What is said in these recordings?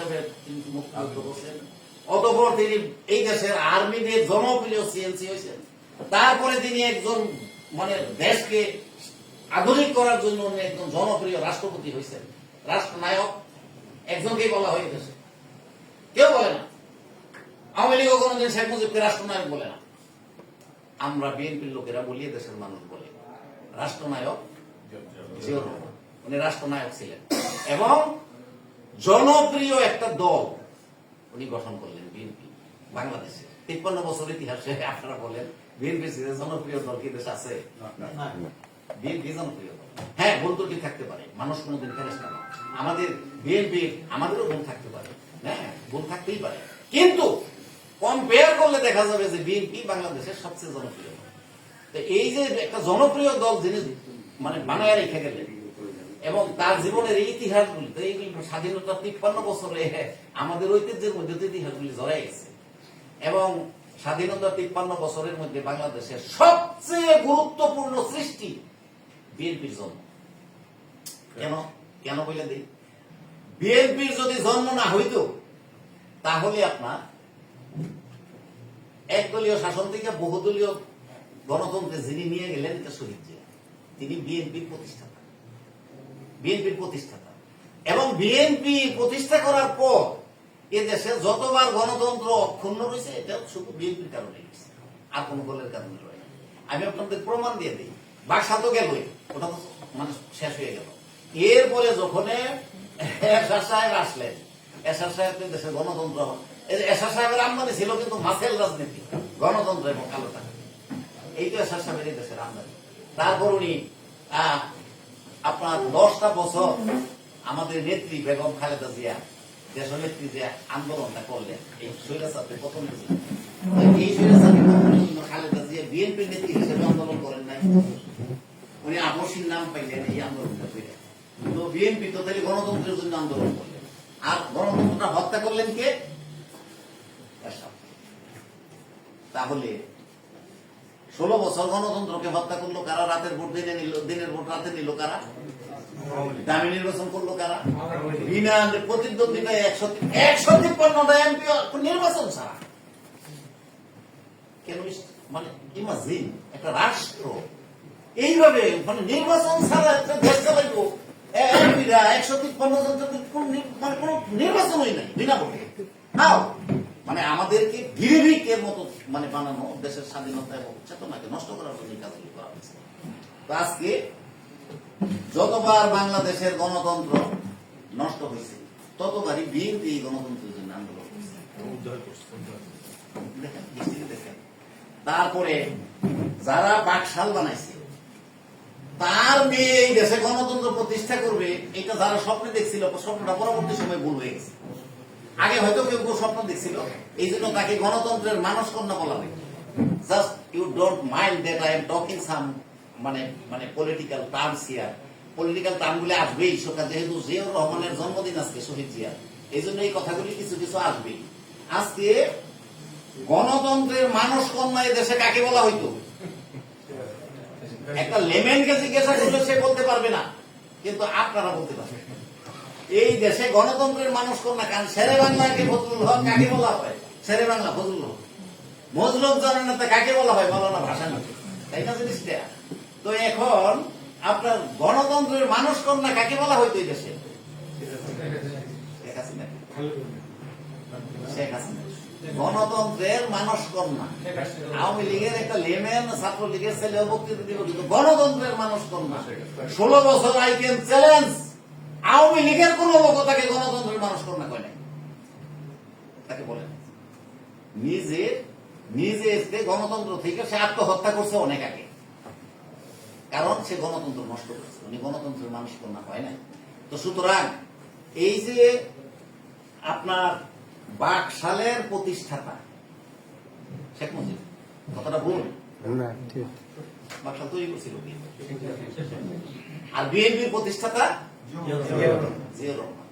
হিসাবে তিনি মুক্তিযুদ্ধ করছেন, অতঃপর তিনি এই দেশের আর্মিতে জনপ্রিয় সিএনসি হয়েছেন, তারপরে তিনি একজন মানে দেশকে আধুনিক করার জন্য উনি একজন জনপ্রিয় রাষ্ট্রপতি হয়েছেন, রাষ্ট্রনায়ক একজনকেই বলা হয় দেশে, কেউ বলে না। আওয়ামী লীগ কোনদিন শেখ মুজিবকে রাষ্ট্রনায়ক বলে না। আমরা বিএনপির লোকেরা বলি, দেশের মানুষ বলে রাষ্ট্রনায়ক জিয়াউর রহমান। উনি রাষ্ট্রনায়ক ছিলেন এবং জনপ্রিয় একটা দল উনি গঠন করলেন, বিএনপি। বাংলাদেশে 53 বছর ইতিহাসে আপনারা বলেন বিএনপি জনপ্রিয় দল কি দেশ আছে? বিএনপি জনপ্রিয় দল। হ্যাঁ, ভুল ত্রুটি থাকতে পারে, মানুষ কোনদিন ফেরেশতা না। আমাদের বিএনপি আমাদেরও ভুল থাকতে পারে, হ্যাঁ ভুল থাকতেই পারে, কিন্তু কম্পেয়ার করলে দেখা যাবে যে বিএনপি বাংলাদেশের সবচেয়ে জনপ্রিয় দল। তো এই যে একটা জনপ্রিয় দল যিনি মানে বানায় রেখে গেলেন এবং তার জীবনের এই ইতিহাসগুলি, তো এইগুলি স্বাধীনতা 53 বছরে আমাদের ঐতিহ্যের মধ্যে তো ইতিহাসগুলি জড়াই গেছে এবং স্বাধীনতা 53 বছরের মধ্যে বাংলাদেশের সবচেয়ে গুরুত্বপূর্ণ সৃষ্টি বিএনপির জন্ম। কেন কেন বলে দিই, বিএনপির যদি জন্ম না হইত তাহলে আপনার একদলীয় শাসন থেকে বহুদলীয় গণতন্ত্রে যিনি নিয়ে গেলেন এটা শহীদ জিয়া, তিনি বিএনপির প্রতিষ্ঠাতা। বিএনপির প্রতিষ্ঠাতা এবং বিএনপি প্রতিষ্ঠা করার পর এ দেশে যতবার গণতন্ত্র অক্ষুণ্ণ রয়েছে এটা শুধু বিএনপির কারণে রয়েছে, আর কোন দলের কারণে রয়ে না। আমি আপনাদের প্রমাণ দিয়ে দিই, বাক্সা তো গেলই, ওটা তো মানে শেষ হয়ে গেল। এরপরে যখন এরশাদ সাহেব আসলেন, এরশাদ সাহেব দেশে গণতন্ত্র, এরশাদ সাহেবের আমদানি ছিল কিন্তু মাসেল রাজনীতি, গণতন্ত্র এবং কালো টাকা, এই তো এরশাদ সাহেবের দেশের আমদানি। তারপর উনি আপনার 10টা বছর আমাদের নেত্রী বেগম খালেদা জিয়া, দেশ নেত্রী যে আন্দোলনটা করলেন এই স্বৈরাচারকে পতন দিলেন, এই স্বৈরাচারকে পতনের জন্য খালেদা জিয়া বিএনপি নেত্রী হিসেবে আন্দোলন করেন নাই, উনি আপসীর নাম পাইলেন এই আন্দোলনটা করে। তো বিএনপি তো তাহলে গণতন্ত্রের জন্য আন্দোলন করলেন, আর গণতন্ত্রটা হত্যা করলেন কে? তাহলে 16 বছর গণতন্ত্রকে হত্যা করলো কারা? রাতের ভোট দিনে নিল, দিনের ভোট রাতে নিল কারা? দামি নির্বাচন করলো কারা? বিনা প্রতিদ্বন্দ্বিতায় 153টা এমপি নির্বাচন ছাড়া। কেন? মানে ইমাজিন একটা রাষ্ট্র এইভাবে মানে নির্বাচন ছাড়া একটা দেশ চালাইবো, এমপিরা 153 জন মানে কোন নির্বাচনই নাই, বিনা ভোটে। মানে আমাদেরকে গিরিভিকের মতো মানে বানানো, দেশের স্বাধীনতা এবং চেতনাকে নষ্ট করার জন্য এই কাজগুলি করা হয়েছে। তো আজকে যতবার বাংলাদেশের গণতন্ত্র নষ্ট হয়েছে ততবারই বিএনপি গণতন্ত্রের জন্য আন্দোলন করছে। দেখেন হিস্ট্রি দেখেন। তারপরে যারা বাকশাল বানাইছে তার মেয়ে এই দেশে গণতন্ত্র প্রতিষ্ঠা করবে, এটা যারা স্বপ্নে দেখছিল, স্বপ্নটা পরবর্তী সময় ভুল হয়ে গেছে। আগে হয়তো কেউ কেউ স্বপ্ন দেখছিল, এই জন্য তাকে গণতন্ত্রের মানস কন্যা বলা হয়। Just you don't mind that I am talking some মানে মানে পলিটিক্যাল টার্মস হিয়ার। পলিটিক্যাল টার্মগুলি আসবেই, যেহেতু জিয়াউর রহমানের জন্মদিন আজকে, শহীদ জিয়া, এই জন্য এই কথাগুলি কিছু কিছু আসবেই। আজকে গণতন্ত্রের মানস কন্যা এই দেশে কাকে বলা হইতো? একটা লেমেনকে জিজ্ঞাসা করলে সে বলতে পারবে না, কিন্তু আপনারা বলতে পারবেন। এই দেশে গণতন্ত্রের মানুষ কন্যা কারণ শেরে বাংলাকে ফজলুল হক কাকে বলা হয়? শেরে বাংলা ফজলুল হক। মজলুম জননেতা কাকে বলা হয়? মাওলানা ভাসানী। তাই না জিনিসটা? তো এখন আপনার গণতন্ত্রের মানুষ কন্যা কাকে বলা হইতো এই দেশে? শেখ হাসিনা। গণতন্ত্রের মানুষ কন্যা। আওয়ামী লীগের একটা লেমেন, ছাত্রলীগের ছেলে বক্তৃতা দিব, কিন্তু গণতন্ত্রের মানুষ কন্যা 16 বছর আই ক্যান চ্যালেঞ্জ আওয়ামী লীগের কোন লোক তাকে গণতন্ত্রের মানুষ কন্যা কয় নাই, তাকে বলেন। নিজে নিজে গণতন্ত্র থেকে সে আত্মহত্যা করছে অনেক আগে, কারণ সে গণতন্ত্র নষ্ট করছে, উনি গণতন্ত্রের মানুষ কন্যা হয় নাই। তো সুতরাং এই যে আপনার বাকশালের প্রতিষ্ঠাতা শেখ মুজিব, কথাটা ভুল, বাকশাল তৈরি করছিল আর বিএনপির প্রতিষ্ঠাতা Ziaur Rahman.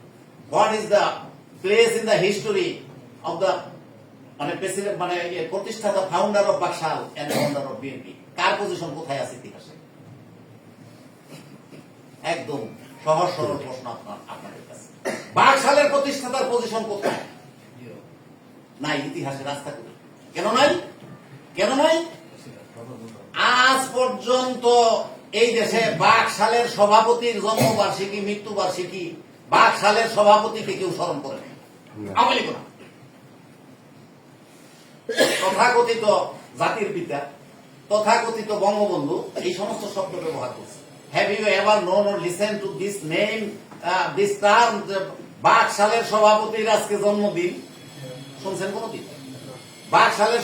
What is the place in the history of the মানে প্রেসিডেন্ট মানে প্রতিষ্ঠাতা, founder of BAKSAL and founder of BNP, কার পজিশন কোথায় আছে ইতিহাসে? একদম সহজ সরল প্রশ্ন আপনাদের কাছে। বাকশালের প্রতিষ্ঠাতার পজিশন কোথায়? নাই, ইতিহাসে রাস্তা করে। কেন নাই? কেন নাই? আজ পর্যন্ত এই দেশে বাকশালের সভাপতির জন্মবার্ষিকী, মৃত্যুবার্ষিকী, বাকশালের সভাপতিকে কেউ স্মরণ করে নাই। আওয়ামী লীগ না। তথাকথিত জাতির পিতা, তথাকথিত বঙ্গবন্ধু, এই সমস্ত শব্দ ব্যবহার করছে। Have you ever known or listen to this name, this term? বাকশালের সভাপতির আজকে জন্মদিন, শুনছেন কোনদিন? বাকশালের